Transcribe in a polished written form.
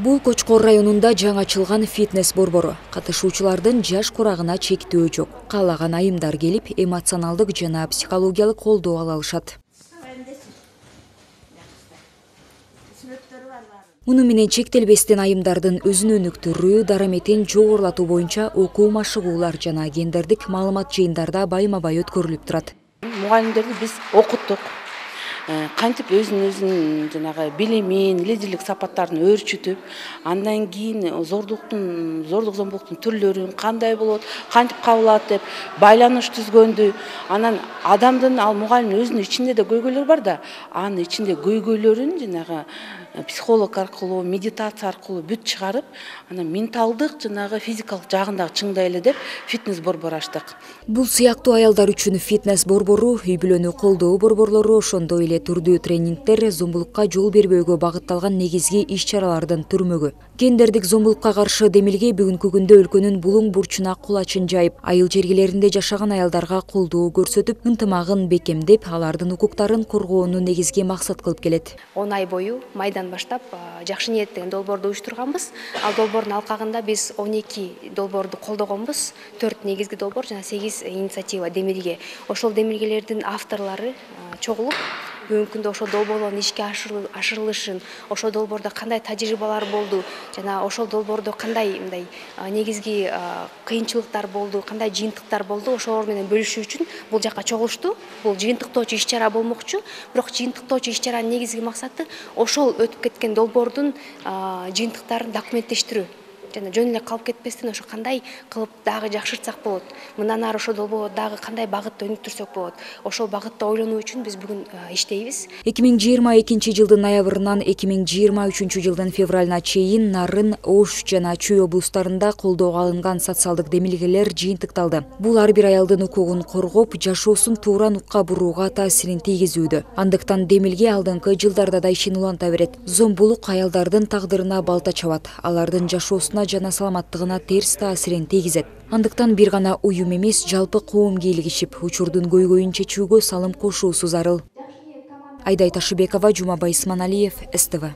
Бул Кочкор районунда жаңы ачылган фитнес борбору. Катышуучулардын жаш курагына чектөө жок. Каалаган айымдар келип, эмоционалдык жана психологиялык колдоо ала алышат. Муну менен чектелбестен айымдардын өзүн өнүктүрүү, дараметин жогорулатуу боюнча окуу машыгуулар жана гендердик маалымат жыйындарда байма-бай өткөрүлүп турат. Мугалимдерди биз окуттук. Кантип өзүн жанагы билимин, лидерлик сапаттарын өөрчүтүп, андан кийин зордук зомбулуктун түрлөрүн кандай болот, кантип кабыл алат деп байланыш түзгөндү. Анан адамдын ал мугалимдин өзүнүн ичинде да көйгөйлөр бар да, анын ичинде көйгөйлөрүн жанагы психолог аркылуу, медитация аркылуу бүт чыгарып, анан менталдык жанагы физикалык жагын дагы чыңдайлы деп фитнес борбор ачтык. Бул сыяктуу аялдар үчүн фитнес борбору, үй-бүлөнү колдоо борборлору, ошондой эле түрдүү тренингдер зомбулукка жол бербөөгө багытталган негизги иш-чаралардын түрмөгү. Гендердик зомбулукка каршы демилге бүгүнкү күндө өлкөнүн булуң бурчуна кулачын жайып, айыл жергелеринде жашаган аялдарга колдоо көрсөтүп, ынтымагын бекемдеп, алардын укуктарын коргоону негизги максат кылып келет. 10 ай бою майдан баштап жакшы ниет деген долбоорду уюштурганбыз. Ал долбоордун алкагында биз 12 долбоорду колдогонбуз. 4 негизги долбоор жана 8 инициатива демилге. Ошол демилгелердин авторлору чогулуп, бүгүнкү күндө ошол долбоорлордун ишке ашырылышын, ошол долбоордо кандай тажрыйбалар болду, жана ошол долбоордо кандай мындай негизги кыйынчылыктар болду, кандай жыйынтыктар болду, ошолор менен бөлүшүү үчүн бул жакка чогулушту. Бул жыйынтыктоочу иш-чара болмокчу, бирок жыйынтыктоочу иш-чаранын негизги максаты ошол өтүп кеткен долбоордун жыйынтыктарын документтештирүү. Жана жөн эле калып кетпестен ошо кандай кылып дагы жакшыртсак болот. Мындан ары ошол долбоорду дагы кандай багытта өнүктүрсөк болот. Ошол багытта ойлонуу үчүн биз бүгүн иштейбиз. 2022 жылдын ноябрынан 2023 жылдын февралына чейин Нарын, Ош жана Чүй облустарында колдоого алынган социалдык демилгелер жыйынтыкталды. Бул ар бир аялдын укугун коргоп, жашоосун туура нукка бурууга таасирин тийгизүүдө. Андыктан демилге алдыңкы жылдарда да ишин уланта берет. Зомбулук аялдардын тагдырына балта чабат. Алардын жашоосуна жана саламаттыгына терс таасирин тийгизет. Андыктан бир гана уюм эмес, жалпы коом кийлигишип, учурдун көйгөйүн чечүүгө салым кошуусу зарыл. Айдай Ташыбекова, Жумабай Исманалиев, СТВ.